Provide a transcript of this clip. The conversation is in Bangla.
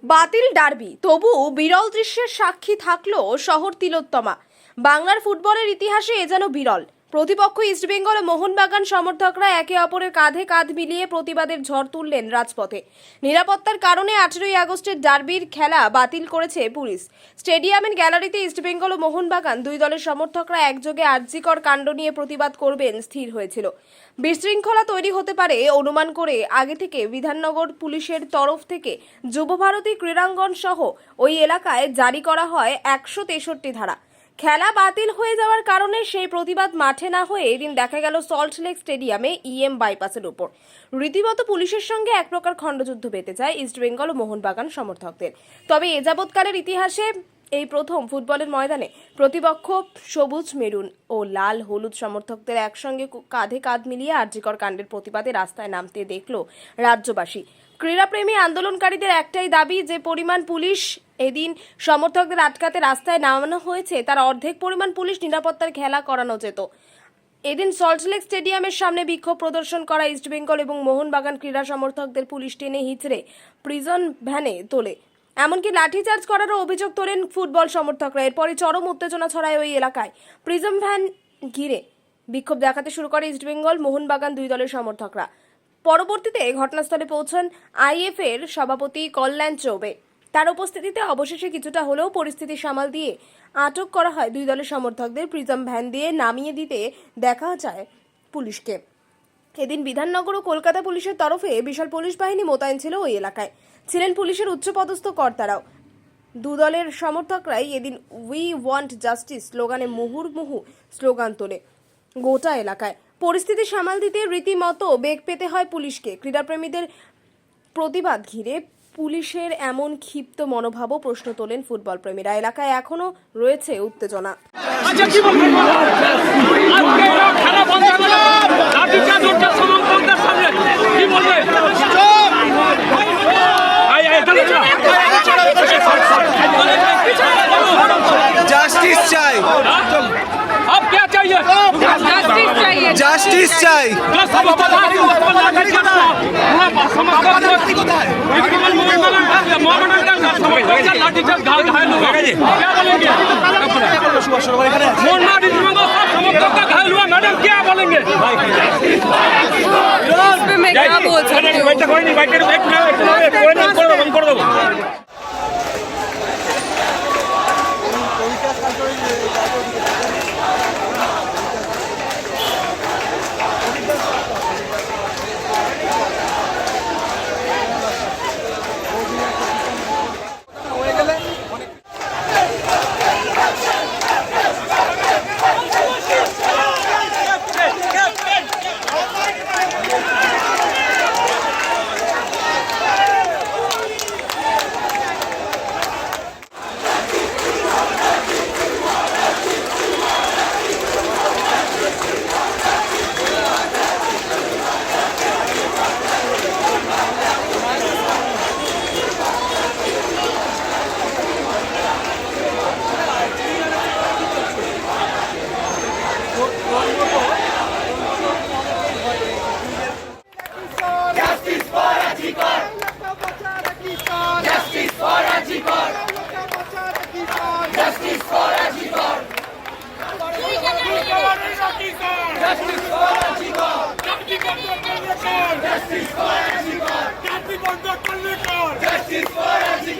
বাতিল ডার্বি, তবু বিরল দৃশ্যের সাক্ষী থাকলো শহর তিলোত্তমা। বাংলার ফুটবলের ইতিহাসে এ যেন বিরল। প্রতিপক্ষ ইস্টবেঙ্গল ও মোহনবাগান সমর্থকরা একে অপরের কাঁধে কাঁধ মিলিয়ে প্রতিবাদের ঝড় তুললেন রাজপথে। নিরাপত্তার কারণে 18ই আগস্টের ডার্বির খেলা বাতিল করেছে পুলিশ। স্টেডিয়ামের গ্যালারিতে ইস্টবেঙ্গল ও মোহনবাগান দুই দলের সমর্থকরা একযোগে আরজিকর কাণ্ড নিয়ে প্রতিবাদ করবেন স্থির হয়েছিল। বিশৃঙ্খলা তৈরি হতে পারে অনুমান করে আগে থেকে বিধাননগর পুলিশের তরফ থেকে যুবভারতী ক্রীড়াঙ্গন সহ ওই এলাকায় জারি করা হয় 163 ধারা। খেলা বাতিল হয়ে যাওয়ার কারণে সেই প্রতিবাদ মাঠে না হয়ে এদিন দেখা গেল সল্টলেক স্টেডিয়ামে বাইপাসের উপর। রীতিমতো পুলিশের সঙ্গে এক প্রকার খণ্ডযুদ্ধ বেঁধে যায় ইস্টবেঙ্গল ও মোহনবাগান সমর্থকদের। তবে এ যাবৎকালের ইতিহাসে এই প্রথম ফুটবলের ময়দানে প্রতিপক্ষ সবুজ মেরুন ও লাল হলুদ সমর্থকদের একসঙ্গে কাঁধে কাঁধ মিলিয়ে আরজিকর কাণ্ডের প্রতিবাদে রাস্তায় নামতে দেখল রাজ্যবাসী। ক্রীড়াপ্রেমী আন্দোলনকারীদের একটাই দাবি, যে পরিমাণ পুলিশ এদিন সমর্থকদের আটকাতে রাস্তায় নামানো হয়েছে তার অর্ধেক পরিমাণ পুলিশ নিরাপত্তার খেলা করানো যেত। এদিন সল্টলেক স্টেডিয়ামের সামনে বিক্ষোভ প্রদর্শন করা ইস্টবেঙ্গল এবং মোহনবাগান ক্রীড়া সমর্থকদের পুলিশ টেনে হিচড়ে প্রিজন ভ্যানে তোলে, এমনকি লাঠিচার্জ করারও অভিযোগ তোলেন ফুটবল সমর্থকরা। এরপরই চরম উত্তেজনা ছড়ায় ওই এলাকায়। প্রিজম ভ্যান ঘিরে বিক্ষোভ দেখাতে শুরু করে ইস্টবেঙ্গল মোহনবাগান দুই দলের সমর্থকরা। পরবর্তীতে ঘটনাস্থলে পৌঁছান আইএফ এর সভাপতি কল্যাণ চৌবে। তার উপস্থিতিতে অবশেষে কিছুটা হলেও পরিস্থিতি সামাল দিয়ে আটক করা হয় দুই দলের সমর্থকদের। প্রিজম ভ্যান দিয়ে নামিয়ে দিতে দেখা যায় পুলিশকে। এদিন বিধাননগর ও কলকাতা পুলিশের তরফে বিশাল পুলিশ বাহিনী মোতায়েন ছিল ওই এলাকায়। ছিলেন পুলিশের উচ্চপদস্থ কর্তারাও। দু দলের সমর্থকরাই এদিন উই ওয়ান্ট জাস্টিস স্লোগানে মুহুর্মুহু স্লোগান তোলে গোটা এলাকায়। পরিস্থিতি সামাল দিতে রীতিমতো বেগ পেতে হয় পুলিশকে। ক্রীড়াপ্রেমীদের প্রতিবাদ ঘিরে পুলিশের এমন ক্ষিপ্ত মনোভাবও প্রশ্ন তোলেন ফুটবল প্রেমীরা। এলাকায় এখনো রয়েছে উত্তেজনা। जस्टिस चाहिए। अब क्या चाहिए? जस्टिस चाहिए। मैडम क्या बोलेंगे? मैं क्या बोल सकती हूँ? Justice for